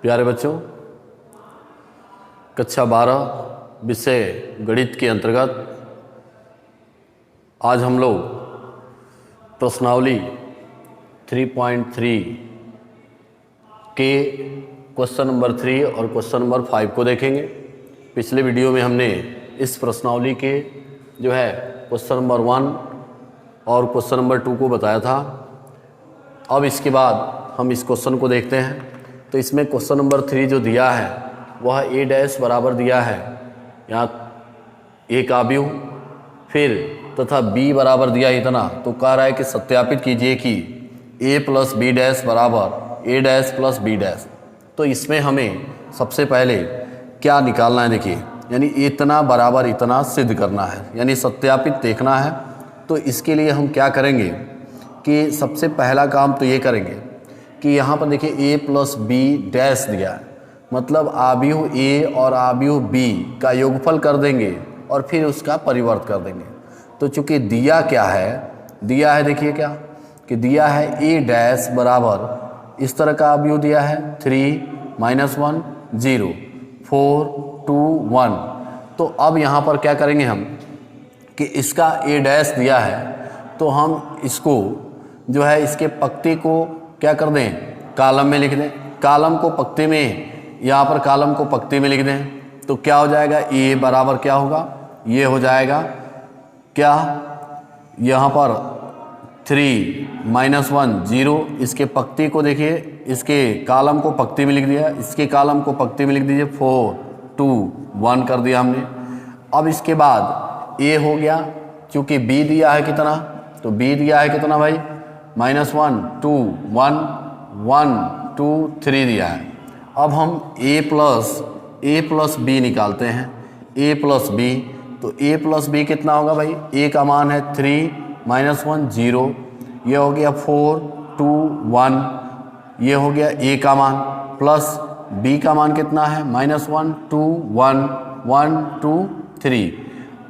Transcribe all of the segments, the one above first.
प्यारे बच्चों, कक्षा 12 विषय गणित के अंतर्गत आज हम लोग प्रश्नावली 3.3 के क्वेश्चन नंबर 3 और क्वेश्चन नंबर 5 को देखेंगे। पिछले वीडियो में हमने इस प्रश्नावली के जो है क्वेश्चन नंबर 1 और क्वेश्चन नंबर 2 को बताया था। अब इसके बाद हम इस क्वेश्चन को देखते हैं। तो इसमें क्वेश्चन नंबर 3 जो दिया है वह ए डैश बराबर दिया है यहाँ एक आव्यूह, फिर तथा बी बराबर दिया इतना। तो कह रहा है कि सत्यापित कीजिए कि ए प्लस बी डैश बराबर ए डैश प्लस बी डैश। तो इसमें हमें सबसे पहले क्या निकालना है, देखिए, यानी इतना बराबर इतना सिद्ध करना है, यानी सत्यापित देखना है। तो इसके लिए हम क्या करेंगे कि सबसे पहला काम तो ये करेंगे कि यहाँ पर देखिए ए प्लस बी डैश दिया है, मतलब आव्यूह ए और आव्यूह बी का योगफल कर देंगे और फिर उसका परिवर्त कर देंगे। तो चूंकि दिया क्या है, दिया है देखिए क्या कि दिया है ए डैश बराबर इस तरह का आव्यूह दिया है 3 - 1 0 4 2 1। तो अब यहाँ पर क्या करेंगे हम कि इसका ए डैश दिया है तो हम इसको जो है इसके पक्ति को क्या कर दें, कॉलम में लिख दें। कॉलम को पक्ति में, यहाँ पर कॉलम को पक्ति में लिख दें। तो क्या हो जाएगा, ए बराबर क्या होगा, ये हो जाएगा क्या, यहाँ पर 3 - 1 0, इसके पक्ति को देखिए, इसके कॉलम को पक्ति में लिख दिया, इसके कॉलम को पक्ति में लिख दीजिए 4 2 1 कर दिया हमने। अब इसके बाद ए हो गया, चूँकि बी दिया है कितना, तो बी दिया है कितना भाई -1 2 1 1 2 3 दिया है। अब हम ए प्लस बी निकालते हैं, ए प्लस बी। तो ए प्लस बी कितना होगा भाई, ए का मान है 3 - 1 0, ये हो गया 4 2 1, ये हो गया ए का मान, प्लस बी का मान कितना है -1 2 1 1 2 3।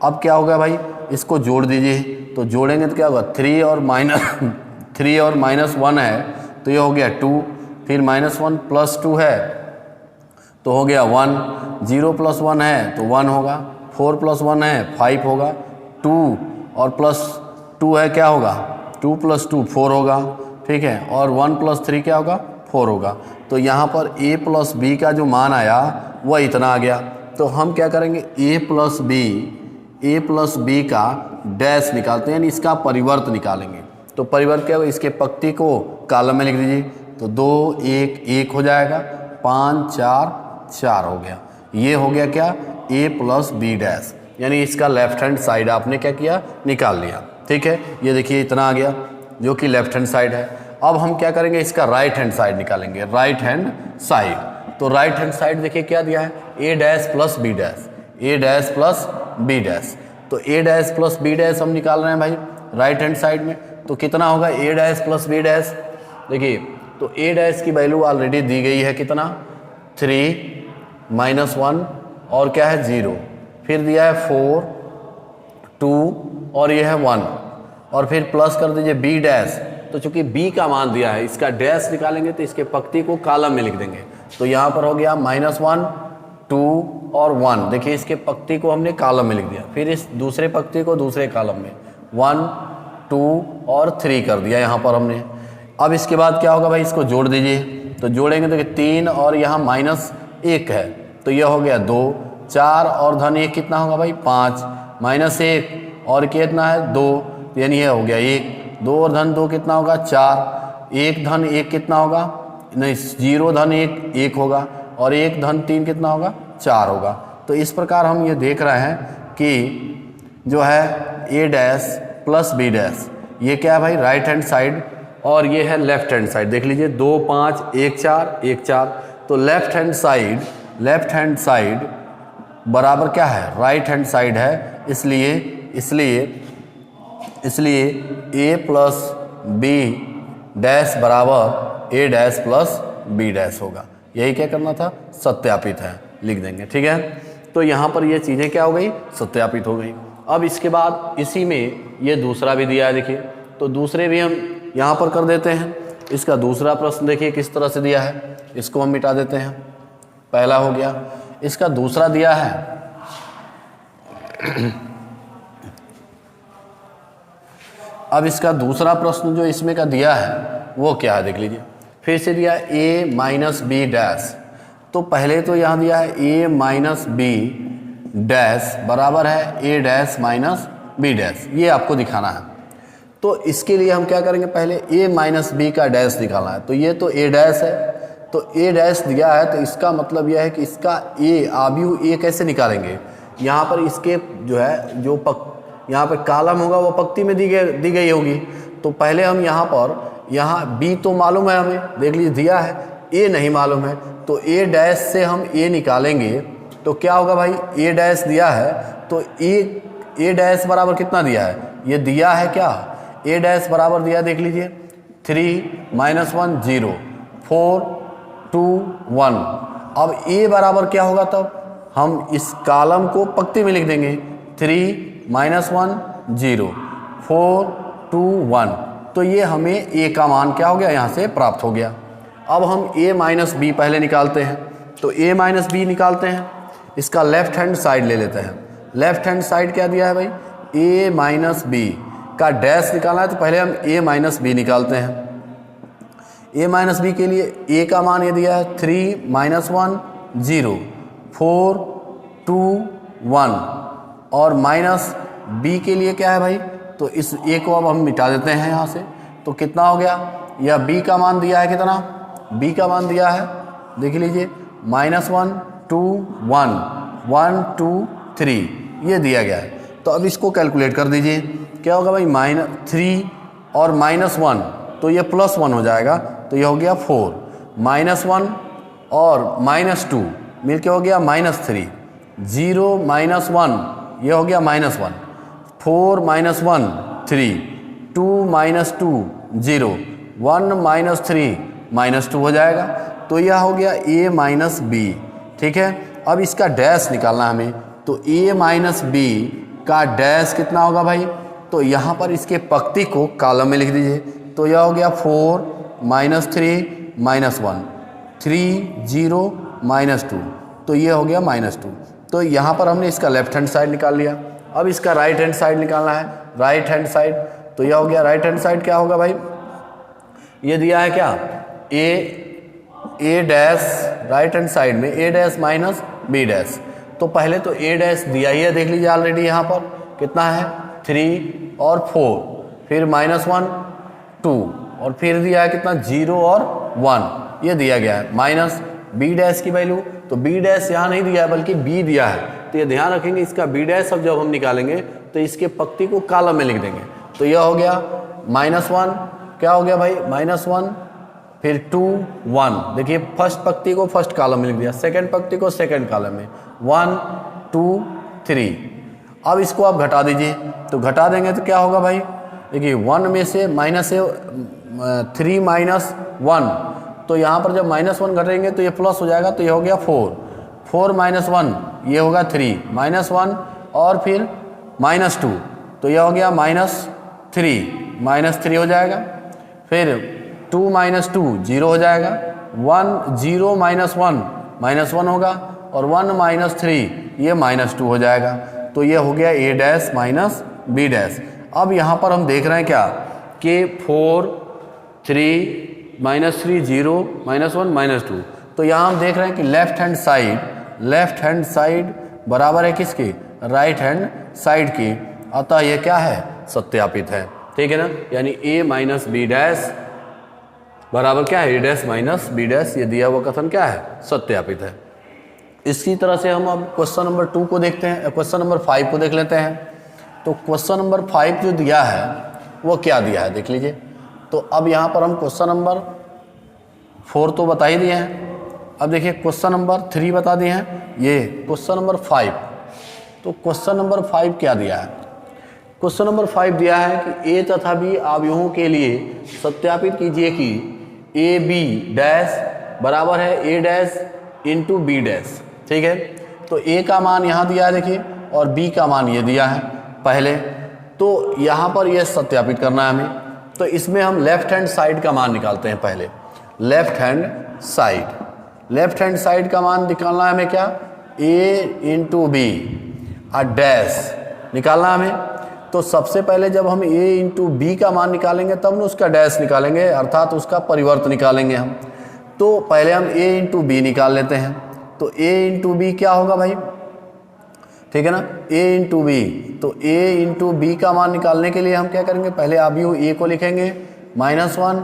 अब क्या होगा भाई, इसको जोड़ दीजिए। तो जोड़ेंगे तो क्या होगा, 3 और -1 है तो ये हो गया 2, फिर -1 + 2 है तो हो गया 1, 0 + 1 है तो 1 होगा, 4 + 1 है 5 होगा, 2 और +2 है क्या होगा, 2 + 2 4 होगा, ठीक है, और 1 + 3 क्या होगा, 4 होगा। तो यहाँ पर a प्लस बी का जो मान आया वह इतना आ गया। तो हम क्या करेंगे, a प्लस बी का डैश निकालते हैं, यानी इसका परिवर्त निकालेंगे। तो परिवर्त क्या होगा, इसके पक्ति को कॉलम में लिख दीजिए। तो 2 1 1 हो जाएगा, 5 4 4 हो गया। ये हो गया क्या, a प्लस बी डैश, यानी इसका लेफ्ट हैंड साइड आपने क्या किया, निकाल लिया। ठीक है, ये देखिए इतना आ गया जो कि लेफ्ट हैंड साइड है। अब हम क्या करेंगे, इसका राइट हैंड साइड निकालेंगे, राइट हैंड साइड। तो राइट हैंड साइड देखिए क्या दिया है, a dash plus B dash, a dash plus B dash. तो a dash plus B dash हम निकाल रहे हैं भाई राइट हैंड साइड में। तो कितना होगा, a dash plus B dash, देखिए तो a डैश की वैल्यू ऑलरेडी दी गई है कितना, 3 - 1 और क्या है 0, फिर दिया है 4 2 और ये है 1, और फिर प्लस कर दीजिए b डैश। तो चूंकि b का मान दिया है, इसका डैश निकालेंगे तो इसके पक्ति को कॉलम में लिख देंगे। तो यहाँ पर हो गया -1 2 और 1, देखिए इसके पक्ति को हमने कॉलम में लिख दिया, फिर इस दूसरे पक्ति को दूसरे कॉलम में 1 2 और 3 कर दिया यहाँ पर हमने। अब इसके बाद क्या होगा भाई, इसको जोड़ दीजिए। तो जोड़ेंगे तो 3 और यहाँ -1 है तो यह हो गया 2, 4 और धन 1 कितना होगा भाई 5, -1 और कितना है 2, यानी यह हो गया 1, 2 और धन 2 कितना होगा 4, 1 धन 1 कितना होगा, नहीं 0 धन 1 1 होगा, और 1 धन 3 कितना होगा 4 होगा। तो इस प्रकार हम ये देख रहे हैं कि जो है a dash plus B dash, ये क्या है भाई राइट हैंड साइड, और ये है लेफ्ट हैंड साइड। देख लीजिए 2 5 1 4 1 4। तो लेफ्ट हैंड साइड बराबर क्या है, राइट हैंड साइड है, इसलिए a प्लस बी डैश बराबर a dash plus B dash होगा। यही क्या करना था, सत्यापित है, लिख देंगे। ठीक है, तो यहाँ पर ये चीज़ें क्या हो गई, सत्यापित हो गई। अब इसके बाद इसी में ये दूसरा भी दिया है, देखिए, तो दूसरे भी हम यहाँ पर कर देते हैं। इसका दूसरा प्रश्न देखिए किस तरह से दिया है, इसको हम मिटा देते हैं, पहला हो गया। इसका दूसरा दिया है अब इसका दूसरा प्रश्न जो इसमें का दिया है वो क्या है देख लीजिए, फिर से दिया a माइनस बी डैश। तो पहले तो यहाँ दिया है a माइनस बी डैश बराबर है a dash minus B dash, ये आपको दिखाना है। तो इसके लिए हम क्या करेंगे, पहले a माइनस बी का डैश निकालना है। तो ये तो a डैश है, तो a डैश दिया है, तो इसका मतलब यह है कि इसका a आव्यूह a कैसे निकालेंगे, यहाँ पर इसके जो है जो यहाँ पर कॉलम होगा वो पंक्ति में दी गई होगी। तो पहले हम यहाँ b तो मालूम है हमें, देख लीजिए दिया है, a नहीं मालूम है, तो a डैश से हम a निकालेंगे तो क्या होगा भाई, a डैश दिया है तो a डैश बराबर कितना दिया है, ये दिया है क्या, a डैश बराबर दिया देख लीजिए 3 माइनस 1 0 4 2 1। अब a बराबर क्या होगा, तब हम इस कॉलम को पंक्ति में लिख देंगे 3 माइनस 1 0 4 2 1। तो ये हमें a का मान क्या हो गया, यहाँ से प्राप्त हो गया। अब हम a माइनस बी पहले निकालते हैं, तो a माइनस बी निकालते हैं, इसका लेफ्ट हैंड साइड ले लेते हैं। लेफ्ट हैंड साइड क्या दिया है भाई, a माइनस बी का डैश निकालना है, तो पहले हम a माइनस बी निकालते हैं। a माइनस बी के लिए a का मान ये दिया है 3 माइनस 1 0 4 2 1, और माइनस b के लिए क्या है भाई, तो इस a को अब हम मिटा देते हैं यहाँ से। तो कितना हो गया, यह b का मान दिया है कितना, b का मान दिया है देख लीजिए माइनस 1 2 1 1 2 3 ये दिया गया है। तो अब इसको कैलकुलेट कर दीजिए, क्या होगा भाई, -3 और -1 तो ये +1 हो जाएगा, तो ये हो गया 4 -1 और -2 मिलके हो गया -3 0 -1 ये हो गया -1 4 -1 3 2 -2 0 1 -3 -2 हो जाएगा। तो यह हो गया a माइनस बी, ठीक है। अब इसका डैश निकालना हमें, तो a माइनस बी का डैश कितना होगा भाई, तो यहाँ पर इसके पंक्ति को कॉलम में लिख दीजिए। तो यह हो गया 4 -3 -1 3 0 -2, तो ये हो गया -2। तो यहाँ पर हमने इसका लेफ्ट हैंड साइड निकाल लिया। अब इसका राइट हैंड साइड निकालना है, राइट हैंड साइड। तो यह हो गया राइट हैंड साइड क्या होगा भाई, ये दिया है क्या, a dash right hand side में a dash minus b dash. तो पहले तो a डैश दिया ही है देख लीजिए ऑलरेडी, यहाँ पर कितना है 3 और 4, फिर -1 2, और फिर दिया है कितना 0 और 1 ये दिया गया है, माइनस b डैश की वैल्यू। तो b डैश यहाँ नहीं दिया है बल्कि b दिया है, तो ये ध्यान रखेंगे इसका b डैश अब जब हम निकालेंगे तो इसके पंक्ति को कॉलम में लिख देंगे। तो यह हो गया -1 क्या हो गया भाई, -1 फिर 2 1, देखिए फर्स्ट पंक्ति को फर्स्ट कॉलम में लिख दिया, सेकंड पंक्ति को सेकंड कॉलम में 1 2 3। अब इसको आप घटा दीजिए, तो घटा देंगे तो क्या होगा भाई, देखिए 1 में से -3 -1, तो यहाँ पर जब -1 घटेंगे तो ये प्लस हो जाएगा, तो ये हो गया 4 -1 ये होगा 3 -1 और फिर -2, तो यह हो गया -3 हो जाएगा। फिर 2 -2 0 हो जाएगा, 1 0 -1 होगा, और 1 -3 ये -2 हो जाएगा। तो ये हो गया a dash minus b dash. अब यहाँ पर हम देख रहे हैं क्या कि 4 3 -3 0 -1 -2, तो यहाँ हम देख रहे हैं कि लेफ्ट हैंड साइड बराबर है किसकी, राइट हैंड साइड की, अतः ये क्या है, सत्यापित है, ठीक है ना। यानी a माइनस बी डैश बराबर क्या है, a dash minus B dash, ये दिया हुआ कथन क्या है, सत्यापित है। इसी तरह से हम अब क्वेश्चन नंबर 2 को देखते हैं, क्वेश्चन नंबर 5 को देख लेते हैं। तो क्वेश्चन नंबर 5 जो दिया है वो क्या दिया है देख लीजिए। तो अब यहाँ पर हम क्वेश्चन नंबर 4 तो बता ही दिए हैं, अब देखिए क्वेश्चन नंबर 3 बता दिए हैं, ये क्वेश्चन नंबर 5। तो क्वेश्चन नंबर 5 क्या दिया है, क्वेश्चन नंबर 5 दिया है कि a तथा b अवयवों के लिए सत्यापित कीजिए कि ए बी डैश बराबर है a dash into B dash, ठीक है। तो a का मान यहाँ दिया है देखिए, और b का मान ये दिया है पहले। तो यहाँ पर यह सत्यापित करना है हमें, तो इसमें हम लेफ्ट हैंड साइड का मान निकालते हैं पहले। लेफ्ट हैंड साइड का मान निकालना है हमें क्या, a इंटू बी डैश निकालना हमें। तो सबसे पहले जब हम a इंटू बी का मान निकालेंगे तब ना उसका डैश निकालेंगे, अर्थात उसका परिवर्त निकालेंगे हम। तो पहले हम a इंटू बी निकाल लेते हैं। तो a इंटू बी क्या होगा भाई, ठीक है ना, a इंटू बी। तो a इंटू बी का मान निकालने के लिए हम क्या करेंगे, पहले आप यू a को लिखेंगे -1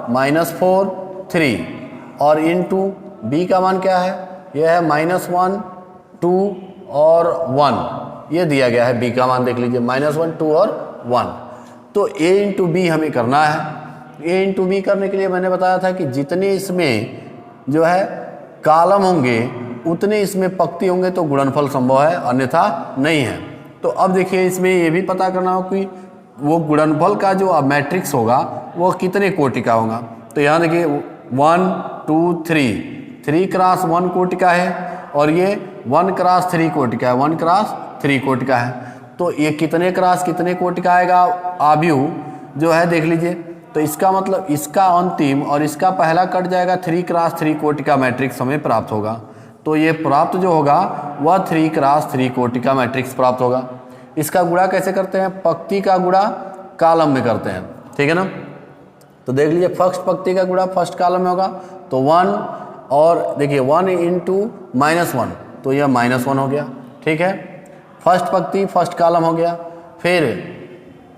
-4 3 और इंटू बी का मान क्या है, यह है -1 2 और 1, ये दिया गया है। बी का मान देख लीजिए -1 2 और 1। तो a इंटू बी हमें करना है। a इंटू बी करने के लिए मैंने बताया था कि जितने इसमें जो है कॉलम होंगे उतने इसमें पंक्ति होंगे तो गुणनफल संभव है, अन्यथा नहीं है। तो अब देखिए इसमें ये भी पता करना हो कि वो गुणनफल का जो मैट्रिक्स होगा वो कितने कोटि का होगा। तो यहाँ देखिए 1 2 3 क्रॉस 1 कोटि का है और ये 1 क्रॉस 3 कोटि का है, 1 क्रॉस 3 कोटि का है। तो ये कितने क्रॉस कितने कोटि का आएगा आव्यूह जो है देख लीजिए। तो इसका मतलब इसका अंतिम और इसका पहला कट जाएगा, 3 क्रॉस 3 कोटि का मैट्रिक्स हमें प्राप्त होगा। तो ये प्राप्त जो होगा वह 3 क्रॉस 3 कोटि का मैट्रिक्स प्राप्त होगा। इसका गुणा कैसे करते हैं, पंक्ति का गुणा कॉलम में करते हैं, ठीक है ना। तो देख लीजिए फर्स्ट पंक्ति का गुणा फर्स्ट कॉलम में होगा तो 1 और देखिए 1 इंटू -1 तो यह -1 हो गया, ठीक है। फर्स्ट पंक्ति फर्स्ट कॉलम हो गया, फिर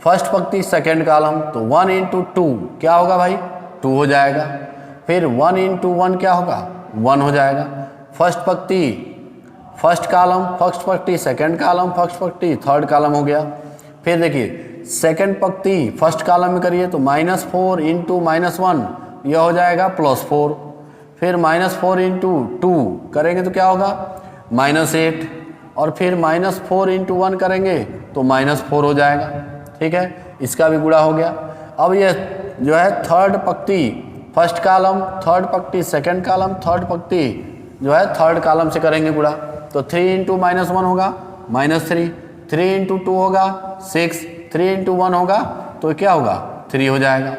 फर्स्ट पंक्ति सेकंड कॉलम तो 1 इंटू 2 क्या होगा भाई 2 हो जाएगा। फिर 1 इंटू 1 क्या होगा 1 हो जाएगा। फर्स्ट पंक्ति फर्स्ट कॉलम, फर्स्ट पंक्ति सेकंड कॉलम, फर्स्ट पंक्ति थर्ड कॉलम हो गया। फिर देखिए सेकंड पंक्ति फर्स्ट कॉलम में करिए तो -4 इंटू -1 यह हो जाएगा +4। फिर -4 इंटू 2 करेंगे तो क्या होगा -8 और फिर -4 इंटू 1 करेंगे तो -4 हो जाएगा, ठीक है। इसका भी गुणा हो गया। अब ये जो है थर्ड पंक्ति फर्स्ट कॉलम, थर्ड पंक्ति सेकंड कॉलम, थर्ड पंक्ति जो है थर्ड कॉलम से करेंगे गुणा तो 3 इंटू -1 होगा -3, 3 इंटू 2 होगा 6, 3 इंटू 1 होगा तो क्या होगा 3 हो जाएगा।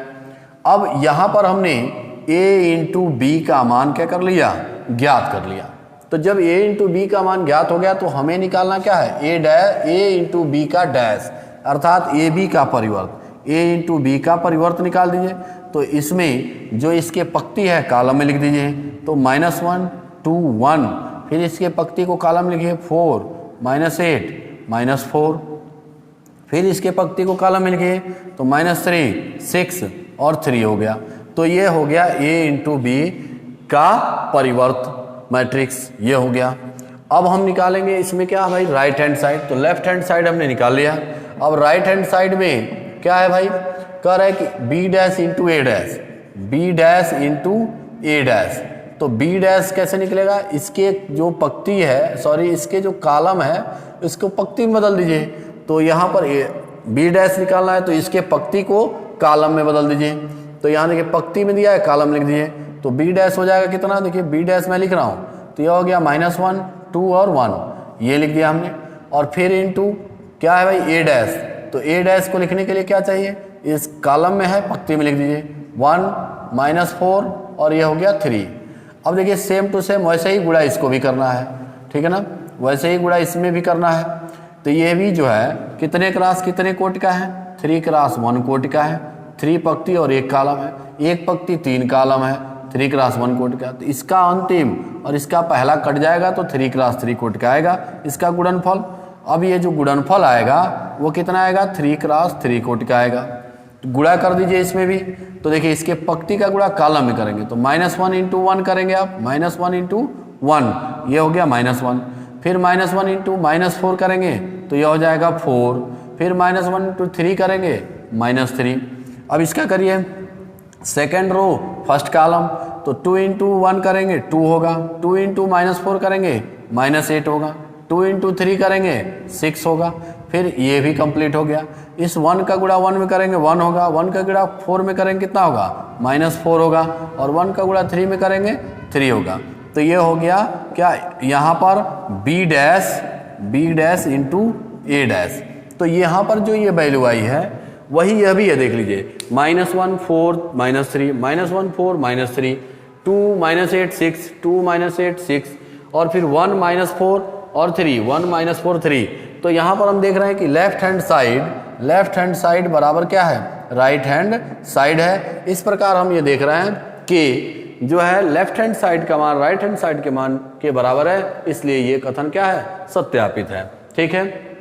अब यहाँ पर हमने a इंटू बी का मान क्या कर लिया ज्ञात कर लिया। तो जब a इंटू बी का मान ज्ञात हो गया तो हमें निकालना क्या है a इंटू बी का डैश, अर्थात ए बी का परिवर्त, a इंटू बी का परिवर्त निकाल दीजिए। तो इसमें जो इसके पंक्ति है कॉलम में लिख दीजिए तो -1 2 1, फिर इसके पंक्ति को कॉलम लिखिए 4 -8 -4, फिर इसके पंक्ति को कॉलम में लिखिए तो -3 6 और 3 हो गया। तो ये हो गया a इंटू बी का परिवर्त मैट्रिक्स, ये हो गया। अब हम निकालेंगे इसमें क्या भाई राइट हैंड साइड। तो लेफ्ट हैंड साइड हमने निकाल लिया। अब राइट हैंड साइड में क्या है भाई, कह रहा है कि b dash into a dash, b dash into a dash. तो b डैश कैसे निकलेगा, इसके जो पंक्ति है सॉरी इसके जो कॉलम है इसको पंक्ति में बदल दीजिए। तो यहाँ पर b डैश निकालना है तो इसके पंक्ति को कॉलम में बदल दीजिए। तो यहाँ देखिए पंक्ति में दिया है कॉलम लिख दीजिए तो b डैश हो जाएगा कितना, देखिए b डैश मैं लिख रहा हूँ तो यह हो गया -1 2 और 1, ये लिख दिया हमने। और फिर इंटू क्या है भाई a डैश, तो a डैश को लिखने के लिए क्या चाहिए, इस कॉलम में है पंक्ति में लिख दीजिए 1 -4 और ये हो गया 3। अब देखिए सेम टू सेम वैसे ही गुणा इसको भी करना है, ठीक है ना, वैसे ही गुणा इसमें भी करना है। तो ये भी जो है कितने क्रॉस कितने कोटि का है 3 क्रॉस 1 कोटि का है, 3 पंक्ति और 1 कॉलम है, 1 पंक्ति 3 कॉलम है, 3 क्रॉस 1 कोटि का। तो इसका अंतिम और इसका पहला कट जाएगा तो 3 क्रॉस 3 कोटि का आएगा इसका गुणनफल। अब ये जो गुणनफल आएगा वो कितना आएगा 3 क्रॉस 3 कोटि का आएगा। तो गुणा कर दीजिए इसमें भी। तो देखिए इसके पंक्ति का गुणा कॉलम में करेंगे तो -1 इंटू 1 करेंगे आप, -1 इंटू 1 ये हो गया -1, फिर -1 इंटू -4 करेंगे तो ये हो जाएगा 4, फिर -1 इंटू 3 करेंगे -3। अब इसका करिए सेकेंड रो फर्स्ट कॉलम तो 2 इंटू 1 करेंगे 2 होगा, 2 इंटू -4 करेंगे -8 होगा, 2 इंटू 3 करेंगे 6 होगा। फिर ये भी कंप्लीट हो गया। इस 1 का गुणा 1 में करेंगे 1 होगा, 1 का गुणा 4 में करेंगे कितना होगा -4 होगा, और 1 का गुणा 3 में करेंगे 3 होगा। तो ये हो गया क्या यहाँ पर b dash into a dash. तो यहाँ पर जो ये वैल्यू आई है वही यह भी है, देख लीजिए -1 4 -3 -1 4 -3 2 -8 6 2 -8 6 और फिर 1 -4 और 3 1 -4 3। तो यहाँ पर हम देख रहे हैं कि लेफ्ट हैंड साइड बराबर क्या है, राइट हैंड साइड है। इस प्रकार हम ये देख रहे हैं कि जो है लेफ्ट हैंड साइड का मान राइट हैंड साइड के मान के बराबर है, इसलिए ये कथन क्या है, सत्यापित है। ठीक है।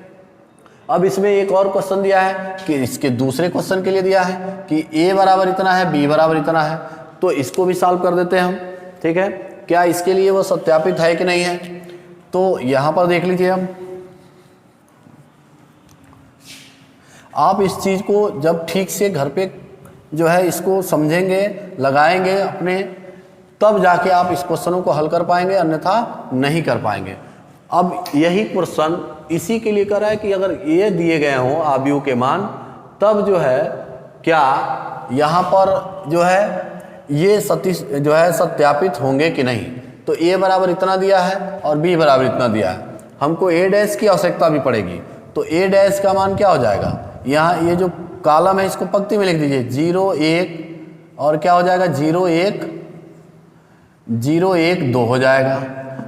अब इसमें एक और क्वेश्चन दिया है कि इसके दूसरे क्वेश्चन के लिए दिया है कि a बराबर इतना है, b बराबर इतना है, तो इसको भी सॉल्व कर देते हैं हम। ठीक है, क्या इसके लिए वो सत्यापित है कि नहीं है। तो यहाँ पर देख लीजिए आप इस चीज़ को जब ठीक से घर पे जो है इसको समझेंगे, लगाएंगे अपने, तब जाके आप इस क्वेश्चनों को हल कर पाएंगे, अन्यथा नहीं कर पाएंगे। अब यही क्वेश्चन इसी के लिए कर रहा है कि अगर ये दिए गए हों आव्यूह के मान, तब जो है क्या यहाँ पर जो है ये सत्यापित होंगे कि नहीं। तो a बराबर इतना दिया है और b बराबर इतना दिया है, हमको a डैश की आवश्यकता भी पड़ेगी। तो a डैश का मान क्या हो जाएगा, यहाँ ये जो कॉलम है इसको पंक्ति में लिख दीजिए 0 1 और क्या हो जाएगा 0 1 0 1 2 हो जाएगा।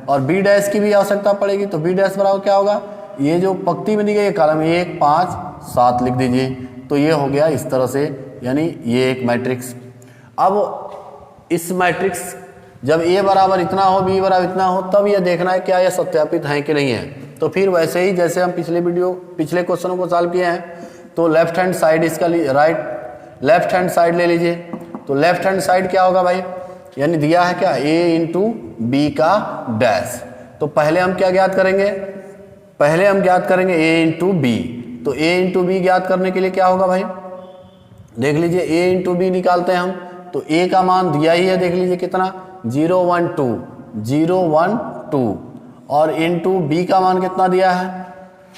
और b डैश की भी आवश्यकता पड़ेगी, तो b डैश बराबर क्या होगा, ये जो पंक्ति में दी गई कॉलम 1 5 7 लिख दीजिए। तो ये हो गया इस तरह से, यानी ये एक मैट्रिक्स। अब इस मैट्रिक्स जब a बराबर इतना हो b बराबर इतना हो, तब ये देखना है क्या ये सत्यापित है कि नहीं है। तो फिर वैसे ही जैसे हम पिछले क्वेश्चनों को सॉल्व किए हैं, तो लेफ्ट हैंड साइड इसका लेफ्ट हैंड साइड ले लीजिए। तो लेफ्ट हैंड साइड क्या होगा भाई, यानी दिया है क्या a इंटू बी का डैश। तो पहले हम क्या ज्ञात करेंगे, पहले हम ज्ञात करेंगे a इंटू बी। तो a इंटू बी ज्ञात करने के लिए क्या होगा भाई, देख लीजिए a इंटू बी निकालते हैं हम। तो a का मान दिया ही है, देख लीजिए कितना 0 1 2 0 1 2 और इंटू बी का मान कितना दिया है,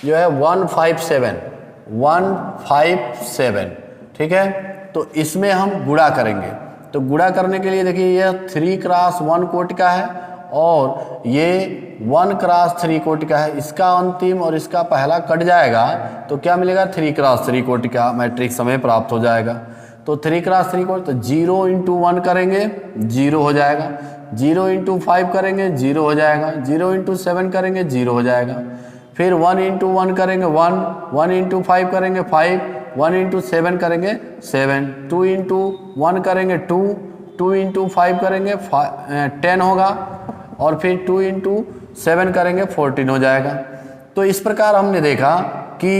जो है 157। ठीक है। तो इसमें हम गुणा करेंगे। तो गुणा करने के लिए देखिए यह 3 क्रॉस 1 कोटि का है और ये 1 क्रॉस 3 कोटि का है। इसका अंतिम और इसका पहला कट जाएगा तो क्या मिलेगा, 3 क्रॉस 3 कोटि का मैट्रिक्स हमें प्राप्त हो जाएगा। तो 3 क्रॉस 3 कोटि, तो 0 इंटू 1 करेंगे 0 हो जाएगा, 0 इंटू 5 करेंगे 0 हो जाएगा, 0 इंटू 7 करेंगे 0 हो जाएगा, फिर 1 इंटू 1 करेंगे 1 इंटू 5 करेंगे 5, 1 इंटू 7 करेंगे 7, 2 इंटू 1 करेंगे 2 इंटू 5 करेंगे 10 होगा और फिर 2 इंटू 7 करेंगे 14 हो जाएगा। तो इस प्रकार हमने देखा कि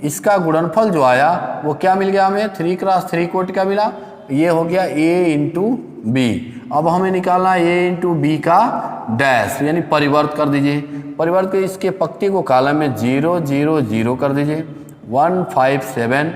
इसका गुणनफल जो आया वो क्या मिल गया हमें, 3 क्रॉस 3 कोटि का मिला। ये हो गया a इंटू बी। अब हमें निकालना है a इंटू बी का डैश, यानी परिवर्त कर दीजिए। परिवर्त के इसके पंक्ति को कॉलम में 0 0 0 कर दीजिए, 1 5 7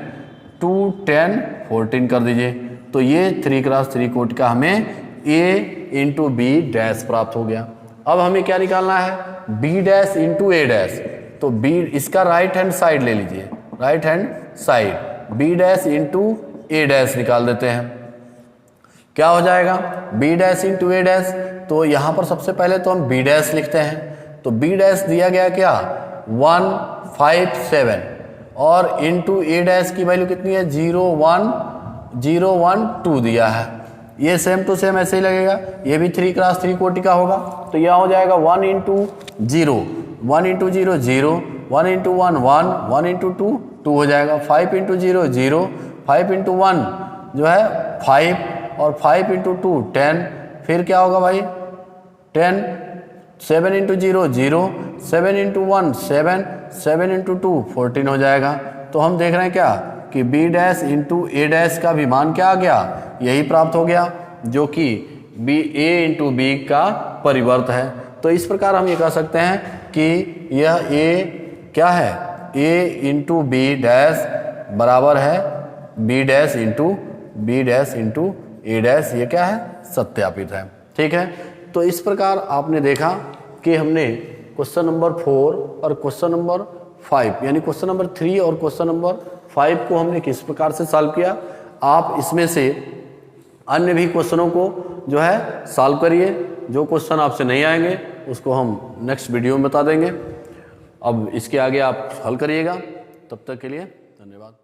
2 10 14 कर दीजिए। तो ये 3 क्रॉस 3 कोटि का हमें a इंटू बी डैश प्राप्त हो गया। अब हमें क्या निकालना है, b dash into a dash. तो b इसका राइट हैंड साइड ले लीजिए, right hand side b dash into a dash निकाल देते हैं। क्या हो जाएगा, b dash into a dash. तो यहाँ पर सबसे पहले तो हम b डैश लिखते हैं। तो b डैश दिया गया क्या 1 5 7 और इंटू a डैश की वैल्यू कितनी है 0 1 2 दिया है। ये सेम टू सेम ऐसे ही लगेगा, ये भी 3 क्रॉस 3 कोटि का होगा। तो यह हो जाएगा 1 इंटू 0 1 इंटू 0 0, 1 इंटू 1 1, 1 इंटू 2 2 हो जाएगा, 5 इंटू 0 0, 5 इंटू 1 जो है 5 और 5 इंटू 2 10, फिर क्या होगा भाई 10, 7 इंटू 0 0, 7 इंटू 1 7, 7 इंटू 2 14 हो जाएगा। तो हम देख रहे हैं क्या कि b dash into a dash का भी मान क्या आ गया, यही प्राप्त हो गया, जो कि a इंटू बी का परिवर्त है। तो इस प्रकार हम ये कह सकते हैं कि यह a क्या है, a इंटू बी डैश बराबर है b dash into a dash, ये क्या है, सत्यापित है। ठीक है। तो इस प्रकार आपने देखा कि हमने क्वेश्चन नंबर 4 और क्वेश्चन नंबर 5 यानी क्वेश्चन नंबर 3 और क्वेश्चन नंबर 5 को हमने किस प्रकार से सॉल्व किया। आप इसमें से अन्य भी क्वेश्चनों को जो है सॉल्व करिए। जो क्वेश्चन आपसे नहीं आएंगे उसको हम नेक्स्ट वीडियो में बता देंगे। अब इसके आगे आप हल करिएगा। तब तक के लिए धन्यवाद।